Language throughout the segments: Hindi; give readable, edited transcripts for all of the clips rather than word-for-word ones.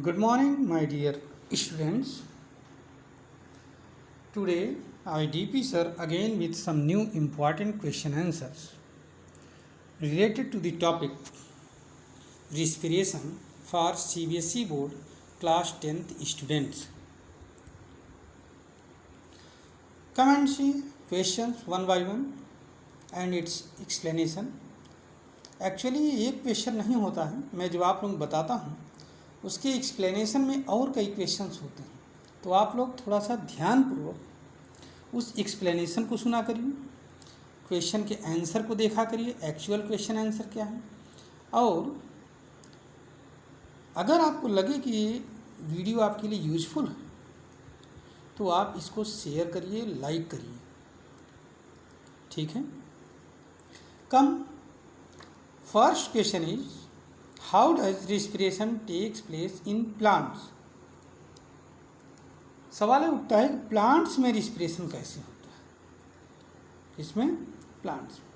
Good morning, my dear students. Today, I DP sir again with some new important question answers related to the topic respiration for CBSE board class 10th students. Come and see questions one by one and its explanation. Actually ये एक क्वेश्चन नहीं होता है, मैं जो आप लोग बताता हूँ उसके एक्सप्लेनेशन में और कई क्वेश्चंस होते हैं, तो आप लोग थोड़ा सा ध्यानपूर्वक उस एक्सप्लेनेशन को सुना करिए, क्वेश्चन के आंसर को देखा करिए, एक्चुअल क्वेश्चन आंसर क्या है। और अगर आपको लगे कि ये वीडियो आपके लिए यूजफुल है तो आप इसको शेयर करिए, लाइक करिए, ठीक है। Come first question is how does respiration takes place in plants. सवाल उठता है कि प्लांट्स में रिस्पिरेशन कैसे होता है, इसमें प्लांट्स में।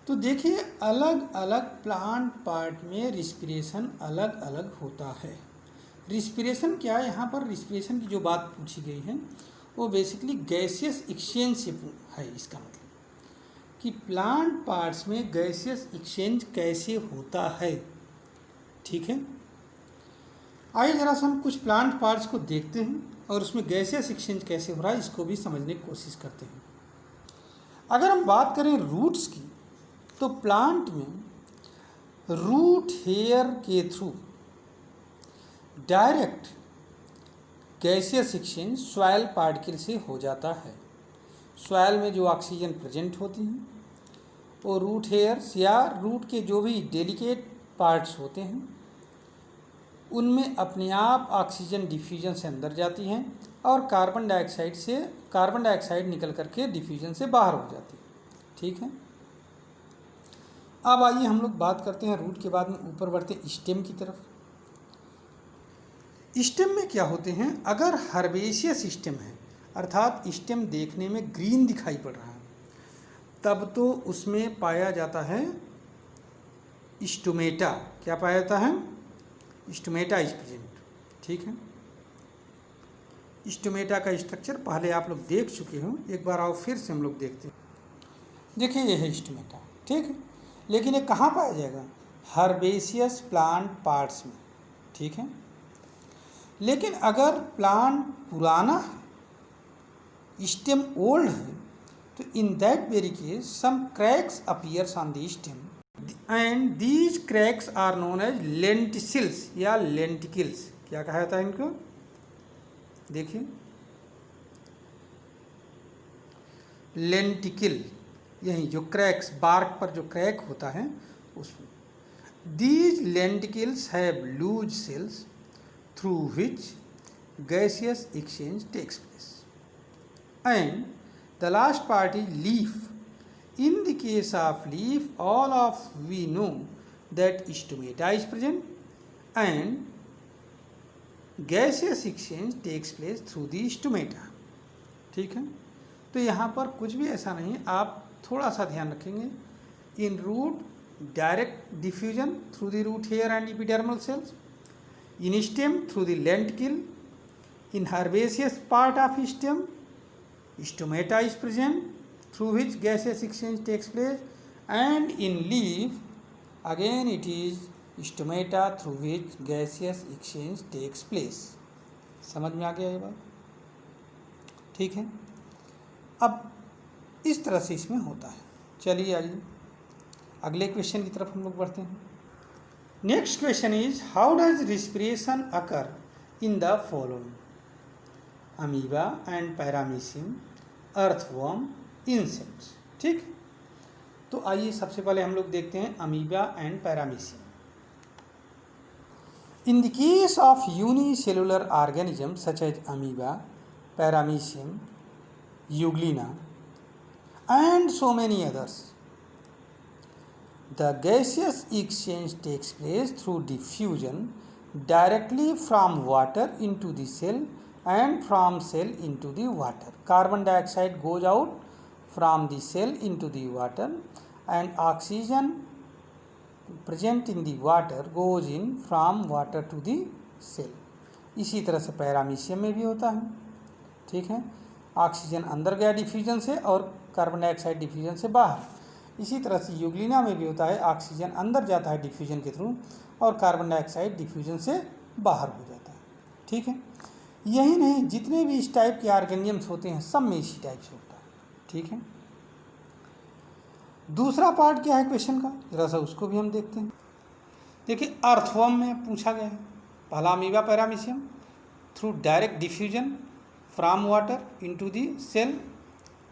तो देखिए अलग अलग प्लांट पार्ट में रिस्पिरेशन अलग अलग होता है। रिस्पिरेशन क्या है, यहाँ पर रिस्पिरेशन की जो बात पूछी गई है वो बेसिकली गैसियस एक्सचेंज से है। इसका मतलब कि प्लांट पार्ट्स में गैसियस एक्सचेंज कैसे होता है, ठीक है। आइए जरा सा हम कुछ प्लांट पार्ट्स को देखते हैं और उसमें गैसियस एक्सचेंज कैसे हो रहा है इसको भी समझने की कोशिश करते हैं। अगर हम बात करें रूट्स की तो प्लांट में रूट हेयर के through direct gaseous exchange soil particle से हो जाता है। सॉइल में जो ऑक्सीजन प्रेजेंट होती हैं वो रूट हेयर्स या रूट के जो भी डेलिकेट पार्ट्स होते हैं उनमें अपने आप ऑक्सीजन डिफ्यूजन से अंदर जाती हैं और कार्बन डाइऑक्साइड निकल करके डिफ्यूजन से बाहर हो जाती है, ठीक है। अब आइए हम लोग बात करते हैं रूट के बाद में ऊपर बढ़ते स्टेम की तरफ। स्टेम में क्या होते हैं, अगर हर्बेशियस स्टेम है अर्थात स्टेम देखने में ग्रीन दिखाई पड़ रहा है तब तो उसमें पाया जाता है स्टोमेटा। क्या पाया जाता है, स्टोमेटा इज प्रेजेंट, ठीक है। स्टोमेटा का स्ट्रक्चर पहले आप लोग देख चुके हो, एक बार आओ फिर से हम लोग देखते हैं। देखिए ये है स्टोमेटा, ठीक है। लेकिन ये कहाँ पाया जाएगा, हर्बेशियस प्लांट पार्ट्स में, ठीक है। लेकिन अगर प्लांट पुराना है, स्टेम ओल्ड है, तो in that very case some cracks appears on the stem and these cracks are known as lenticels या लेंटिकल्स। क्या कहा जाता है इनको, देखिए लेंटिकल, यही जो क्रैक्स बार्क पर जो क्रैक होता है उसमें। These lenticels have loose cells through which gaseous exchange takes place and the last part is leaf. In the case of leaf, all of we know that stomata is present and gaseous exchange takes place through the stomata, ठीक है। तो यहाँ पर कुछ भी ऐसा नहीं, आप थोड़ा सा ध्यान रखेंगे। In root direct diffusion through the root hair and epidermal cells, in stem through the lenticel, in herbaceous part of stem stomata is present through which gaseous exchange takes place, and in leaf again it is stomata through which gaseous exchange takes place। समझ में आ गया ये बात, ठीक है। अब इस तरह से इसमें होता है। चलिए आइए अगले क्वेश्चन की तरफ हम लोग बढ़ते हैं। Next question is how does respiration occur in the following amoeba and paramecium, earthworm, insects, ठीक। तो आइए सबसे पहले हम लोग देखते हैं amoeba and paramecium. In the case of unicellular organism such as amoeba, paramecium, euglena and so many others, the gaseous exchange takes place through diffusion directly from water into the cell and from cell into the water. Carbon dioxide goes out from the cell into the water and oxygen present in the water goes in from water to the cell. इसी तरह से पैरामीशियम में भी होता है, ठीक है। ऑक्सीजन अंदर गया डिफ्यूजन से और कार्बन डाइऑक्साइड डिफ्यूजन से बाहर। इसी तरह से यूग्लिना में भी होता है, ऑक्सीजन अंदर जाता है डिफ्यूजन के थ्रू और कार्बन डाइऑक्साइड डिफ्यूजन से बाहर हो जाता है, ठीक है। यही नहीं, जितने भी इस टाइप के ऑर्गेनिजम्स होते हैं सब में इसी टाइप से होता है, ठीक है। दूसरा पार्ट क्या है क्वेश्चन का, जरा सा उसको भी हम देखते हैं। देखिए, अर्थवर्म में पूछा गया है, पहला amoeba paramecium through direct diffusion from water into the cell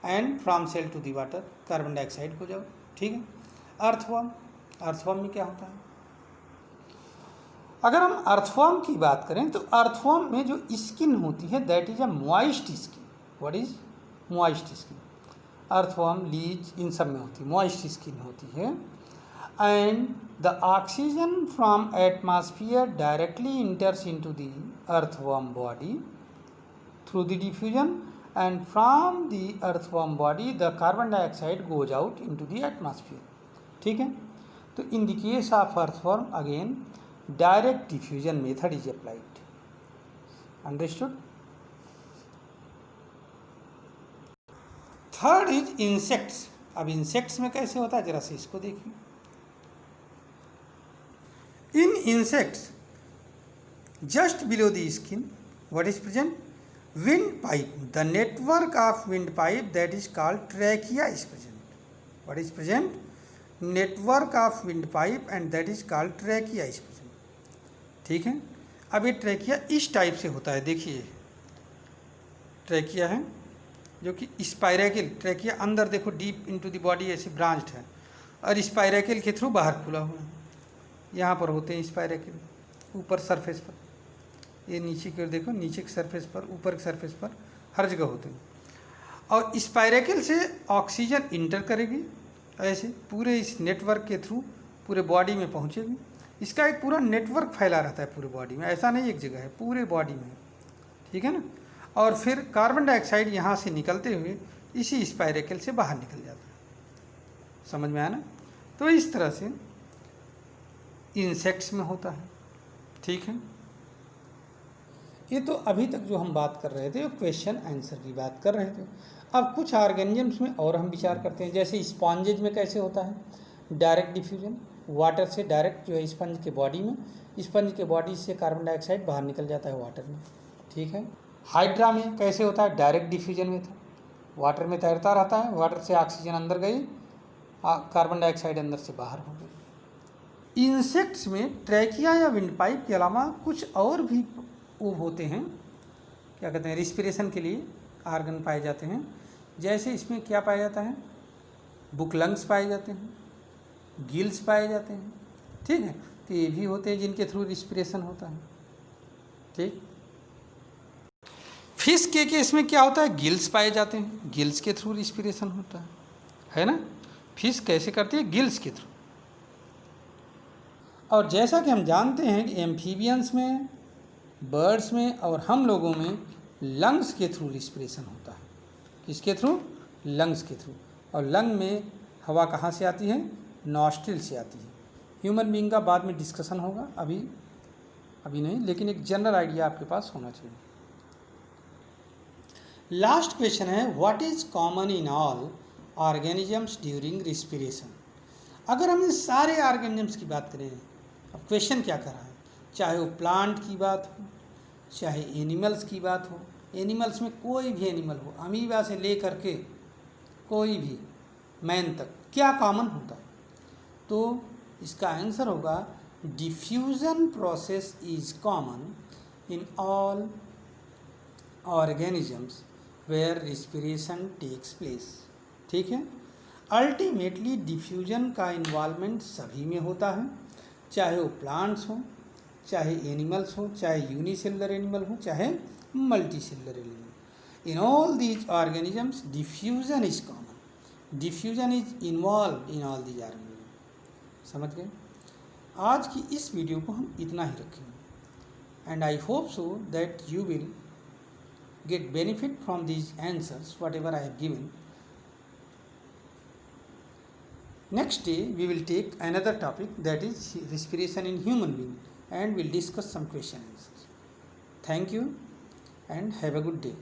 and from cell to the water, carbon dioxide को जाओ, ठीक है। अर्थवर्म में क्या होता है? अगर हम अर्थवर्म की बात करें तो अर्थवर्म में जो स्किन होती है that is a moist skin. What is moist skin? Earthworm, leech, इन सब में होती है, मॉइस्ट स्किन होती है। And the oxygen from atmosphere directly enters into the earthworm body through the diffusion and from the earthworm body the carbon dioxide goes out into the atmosphere, ठीक है। तो in the case of earthworm again direct diffusion method is applied. Understood? Third is insects. अब इंसेक्ट्स में कैसे होता है, जरा से इसको देखिए। In insects just below the skin what is present? Wind pipe. The network of wind pipe that is called trachea is present. What is present? Network of wind pipe and that is called trachea is present, ठीक है। अब ये ट्रैकिया इस टाइप से होता है, देखिए ट्रैकिया है जो कि स्पाइरेकल, ट्रैकिया अंदर देखो डीप इनटू द बॉडी ऐसे ब्रांच्ड है और स्पाइरेकल के थ्रू बाहर खुला हुआ है। यहाँ पर होते हैं स्पाइरेकल, ऊपर सरफेस पर, ये नीचे की ओर देखो, नीचे के सरफेस पर, ऊपर के सरफेस पर, हर जगह होते हैं। और स्पाइरेकल से ऑक्सीजन इंटर करेगी ऐसे पूरे इस नेटवर्क के थ्रू पूरे बॉडी में पहुँचेगी। इसका एक पूरा नेटवर्क फैला रहता है पूरे बॉडी में, ऐसा नहीं एक जगह है, पूरे बॉडी में, ठीक है ना। और फिर कार्बन डाइऑक्साइड यहाँ से निकलते हुए इसी स्पाइरेकल से बाहर निकल जाता है। समझ में आया ना? तो इस तरह से इंसेक्ट्स में होता है, ठीक है। ये तो अभी तक जो हम बात कर रहे थे वो क्वेश्चन आंसर की बात कर रहे थे। अब कुछ ऑर्गेनिजम्स में और हम विचार करते हैं, जैसे स्पॉन्जेज में कैसे होता है डायरेक्ट डिफ्यूजन, वाटर से डायरेक्ट जो है स्पंज के बॉडी में, स्पंज के बॉडी से कार्बन डाइऑक्साइड बाहर निकल जाता है वाटर में, ठीक है। हाइड्रा में कैसे होता है डायरेक्ट डिफ्यूजन में था, वाटर में तैरता रहता है, वाटर से ऑक्सीजन अंदर गई, कार्बन डाइऑक्साइड अंदर से बाहर हो गई। इंसेक्ट्स में ट्रैकिया या विंड पाइप के अलावा कुछ और भी वो होते हैं, क्या कहते हैं, रिस्पिरेशन के लिए आर्गन पाए जाते हैं। जैसे इसमें क्या पाया जाता है, बुक लंग्स पाए जाते हैं, गिल्स पाए जाते हैं, ठीक है। तो ये भी होते हैं जिनके थ्रू रिस्पिरेशन होता है, ठीक। फिश के केस में क्या होता है, गिल्स पाए जाते हैं, गिल्स के थ्रू रिस्पिरेशन होता है ना। फिश कैसे करती है, गिल्स के थ्रू। और जैसा कि हम जानते हैं कि एम्फीबियंस में, बर्ड्स में और हम लोगों में लंग्स के थ्रू रिस्पिरेशन होता है। किसके थ्रू? लंग्स के थ्रू। और लंग में हवा कहाँ से आती है, नॉस्ट्रिल से आती है। ह्यूमन बीइंग का बाद में डिस्कशन होगा, अभी नहीं, लेकिन एक जनरल आइडिया आपके पास होना चाहिए। लास्ट क्वेश्चन है, what is common in all organisms during respiration. अगर हम इन सारे ऑर्गेनिजम्स की बात करें, अब क्वेश्चन क्या कर रहा है, चाहे वो प्लांट की बात हो, चाहे एनिमल्स की बात हो, एनिमल्स में कोई भी एनिमल हो, अमीबा से ले करके कोई भी मैन तक, क्या कॉमन होता है? तो इसका आंसर होगा diffusion process is common in all organisms where respiration takes place, ठीक है। अल्टीमेटली डिफ्यूजन का इन्वॉल्वमेंट सभी में होता है, चाहे वो प्लांट्स हो, चाहे एनिमल्स हो, चाहे यूनिसेलुलर एनिमल हो, चाहे multicellular animal. In all these organisms diffusion is common, diffusion is involve in all these organisms. समझ गए? आज की इस वीडियो को हम इतना ही रखेंगे and I hope so that you will get benefit from these answers whatever I have given. Next day we will take another topic, that is respiration in human being, and we'll discuss some question answers. Thank you and have a good day.